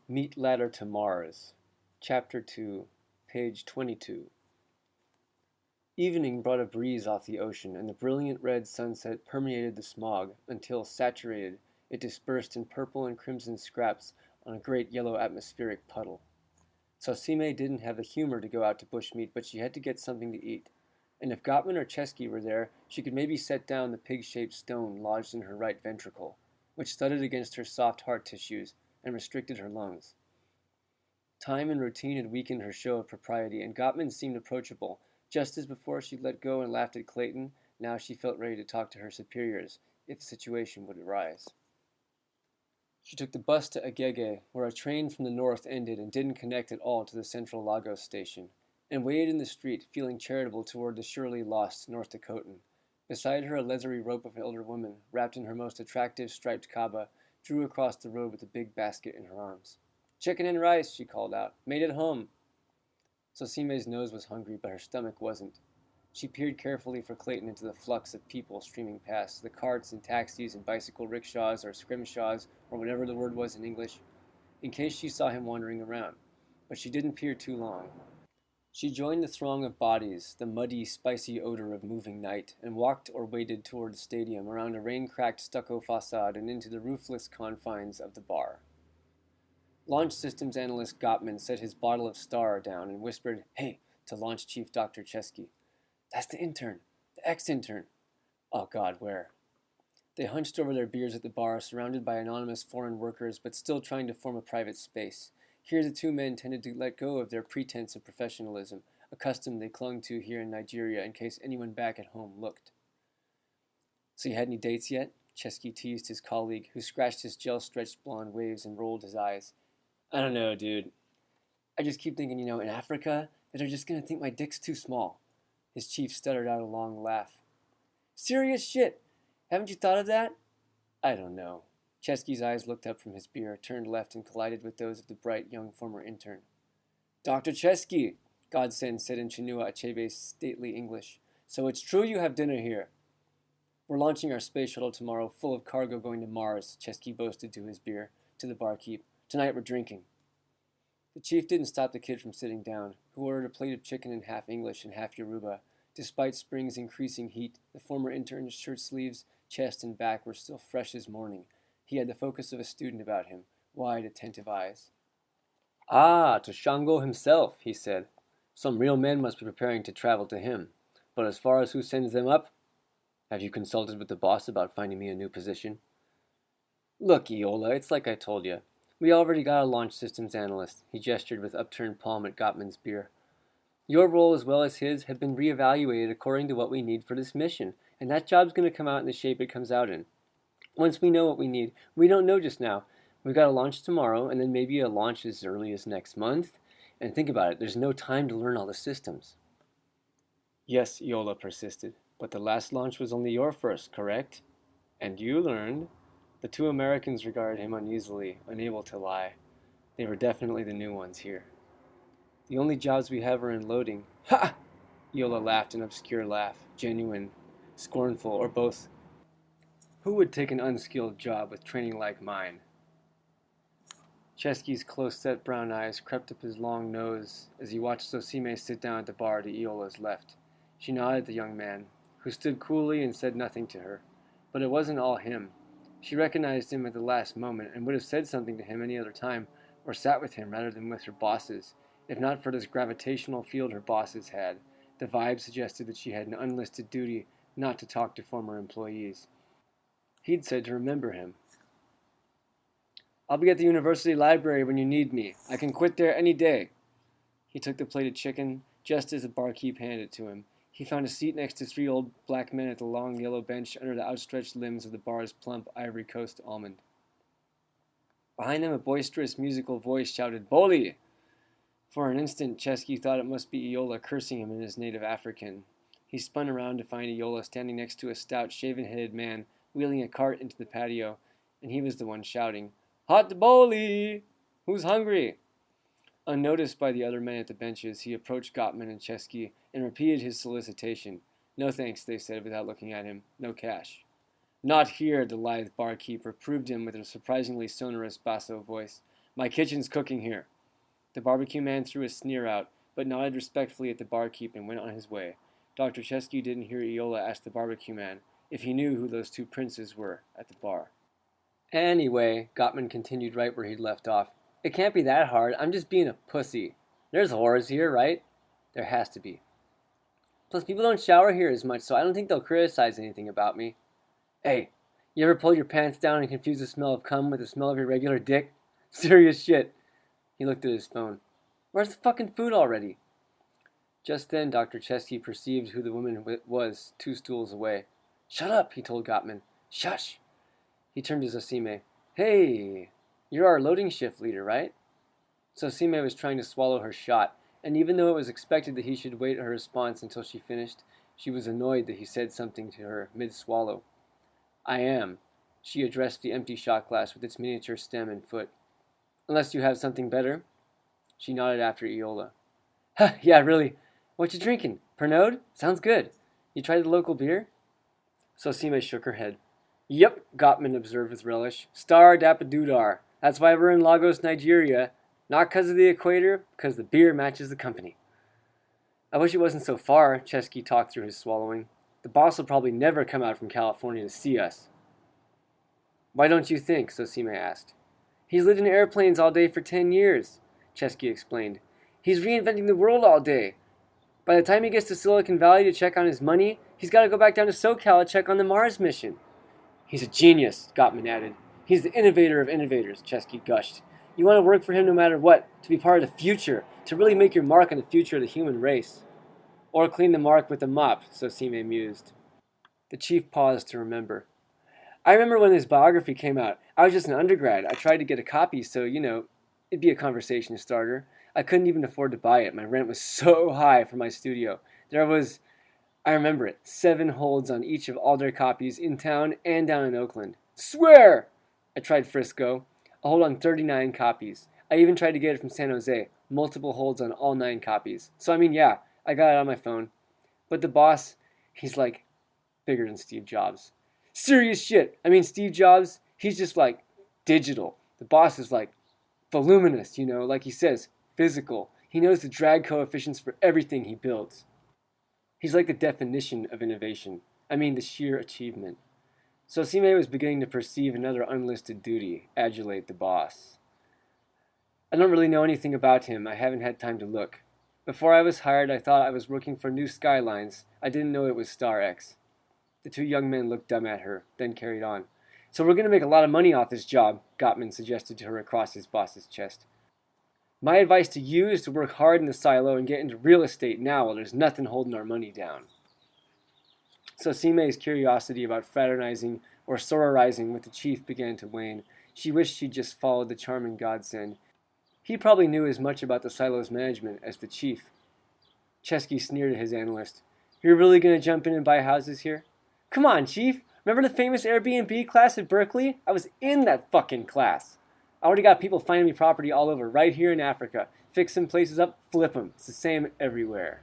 Meat Ladder to Mars, Chapter 2, page 22. Evening brought a breeze off the ocean, and the brilliant red sunset permeated the smog until, saturated, it dispersed in purple and crimson scraps on a great yellow atmospheric puddle. Sosime didn't have the humor to go out to bushmeat, but she had to get something to eat. And if Gottman or Chesky were there, she could maybe set down the pig-shaped stone lodged in her right ventricle, which thudded against her soft heart tissues and restricted her lungs. Time and routine had weakened her show of propriety, and Gottman seemed approachable. Just as before she let go and laughed at Clayton, now she felt ready to talk to her superiors, if the situation would arise. She took the bus to Agege, where a train from the north ended and didn't connect at all to the central Lagos station, and waited in the street, feeling charitable toward the surely lost North Dakotan. Beside her, a leathery rope of an older woman, wrapped in her most attractive striped kaba, drew across the road with a big basket in her arms. "Chicken and rice," she called out. "Made at home." Sosime's nose was hungry, but her stomach wasn't. She peered carefully for Clayton into the flux of people streaming past, the carts and taxis and bicycle rickshaws or scrimshaws or whatever the word was in English, in case she saw him wandering around. But she didn't peer too long. She joined the throng of bodies, the muddy, spicy odor of moving night, and walked or waded toward the stadium, around a rain-cracked stucco facade and into the roofless confines of the bar. Launch Systems Analyst Gottman set his bottle of Star down and whispered, "Hey," to Launch Chief Dr. Chesky. "That's the intern, the ex-intern." "Oh God, where?" They hunched over their beers at the bar, surrounded by anonymous foreign workers, but still trying to form a private space. Here the two men tended to let go of their pretense of professionalism, a custom they clung to here in Nigeria in case anyone back at home looked. "So you had any dates yet?" Chesky teased his colleague, who scratched his gel-stretched blonde waves and rolled his eyes. "I don't know, dude. I just keep thinking, in Africa, that they're just going to think my dick's too small." His chief stuttered out a long laugh. "Serious shit. Haven't you thought of that?" "I don't know." Chesky's eyes looked up from his beer, turned left, and collided with those of the bright young former intern. "Dr. Chesky," Godsend said in Chinua Achebe's stately English. "So it's true you have dinner here." "We're launching our space shuttle tomorrow, full of cargo going to Mars," Chesky boasted to the barkeep. "Tonight we're drinking." The chief didn't stop the kid from sitting down, who ordered a plate of chicken in half English and half Yoruba. Despite spring's increasing heat, the former intern's shirt sleeves, chest, and back were still fresh as morning. He had the focus of a student about him, wide, attentive eyes. "Ah, to Shango himself," he said. "Some real men must be preparing to travel to him. But as far as who sends them up, have you consulted with the boss about finding me a new position?" "Look, Iola, it's like I told you. We already got a launch systems analyst." He gestured with upturned palm at Gottman's beer. "Your role as well as his have been reevaluated according to what we need for this mission, and that job's going to come out in the shape it comes out in. Once we know what we need, we don't know just now. We've got a launch tomorrow, and then maybe a launch as early as next month. And think about it, there's no time to learn all the systems." "Yes," Iola persisted, "but the last launch was only your first, correct? And you learned." The two Americans regarded him uneasily, unable to lie. They were definitely the new ones here. "The only jobs we have are in loading." "Ha!" Iola laughed an obscure laugh, genuine, scornful, or both. "Who would take an unskilled job with training like mine?" Chesky's close-set brown eyes crept up his long nose as he watched Sosime sit down at the bar to Iola's left. She nodded at the young man, who stood coolly and said nothing to her. But it wasn't all him. She recognized him at the last moment and would have said something to him any other time, or sat with him rather than with her bosses, if not for this gravitational field her bosses had. The vibe suggested that she had an unlisted duty not to talk to former employees. He'd said to remember him. "I'll be at the university library when you need me. I can quit there any day." He took the plate of chicken just as the barkeep handed it to him. He found a seat next to three old black men at the long yellow bench under the outstretched limbs of the bar's plump Ivory Coast almond. Behind them, a boisterous musical voice shouted, "Boli!" For an instant, Chesky thought it must be Iola cursing him in his native African. He spun around to find Iola standing next to a stout, shaven-headed man wheeling a cart into the patio, and he was the one shouting, "Hot boli! Who's hungry?" Unnoticed by the other men at the benches, he approached Gottman and Chesky and repeated his solicitation. "No thanks," they said without looking at him. "No cash." "Not here," the lithe barkeep reproved him with a surprisingly sonorous basso voice. My kitchen's cooking here. The barbecue man threw a sneer out, but nodded respectfully at the barkeep and went on his way. Dr. Chesky didn't hear Iola ask the barbecue man if he knew who those two princes were at the bar. Anyway, Gottman continued right where he'd left off. It can't be that hard. I'm just being a pussy. There's whores here, right? There has to be. Plus, people don't shower here as much, so I don't think they'll criticize anything about me. Hey, you ever pull your pants down and confuse the smell of cum with the smell of your regular dick? Serious shit. He looked at his phone. Where's the fucking food already? Just then, Dr. Chesky perceived who the woman was 2 stools away. Shut up, he told Gottman. Shush. He turned to Zosime. Hey, you're our loading shift leader, right? Zosime was trying to swallow her shot, and even though it was expected that he should wait her response until she finished, she was annoyed that he said something to her mid-swallow. I am. She addressed the empty shot glass with its miniature stem and foot. Unless you have something better? She nodded after Iola. Huh, yeah, really. What you drinking? Pernod? Sounds good. You tried the local beer? Zosime shook her head. Yep, Gottman observed with relish. Star Dapadoodar. That's why we're in Lagos, Nigeria. Not because of the equator, because the beer matches the company. I wish it wasn't so far, Chesky talked through his swallowing. The boss will probably never come out from California to see us. Why don't you think? Zosime asked. He's lived in airplanes all day for 10 years, Chesky explained. He's reinventing the world all day. By the time he gets to Silicon Valley to check on his money, he's got to go back down to SoCal to check on the Mars mission. He's a genius, Gottman added. He's the innovator of innovators, Chesky gushed. You want to work for him no matter what, to be part of the future, to really make your mark on the future of the human race. Or clean the mark with a mop, Zosime mused. The chief paused to remember. I remember when his biography came out. I was just an undergrad. I tried to get a copy, so, it'd be a conversation starter. I couldn't even afford to buy it. My rent was so high for my studio. There was, I remember it, 7 holds on each of all their copies in town and down in Oakland. Swear! I tried Frisco. A hold on 39 copies. I even tried to get it from San Jose. Multiple holds on all 9 copies. So, yeah, I got it on my phone. But the boss, he's like bigger than Steve Jobs. Serious shit. Steve Jobs, he's just like digital. The boss is like voluminous, like he says, physical. He knows the drag coefficients for everything he builds. He's like the definition of innovation. The sheer achievement. Zosime was beginning to perceive another unlisted duty, adulate the boss. I don't really know anything about him. I haven't had time to look. Before I was hired, I thought I was working for New Skylines. I didn't know it was Star X. The 2 young men looked dumb at her, then carried on. So we're going to make a lot of money off this job, Gottman suggested to her across his boss's chest. My advice to you is to work hard in the silo and get into real estate now while there's nothing holding our money down. Zosime's curiosity about fraternizing or sororizing with the chief began to wane. She wished she'd just followed the charming godsend. He probably knew as much about the silo's management as the chief. Chesky sneered at his analyst. You're really going to jump in and buy houses here? Come on, Chief. Remember the famous Airbnb class at Berkeley? I was in that fucking class. I already got people finding me property all over, right here in Africa. Fix some places up, flip them. It's the same everywhere.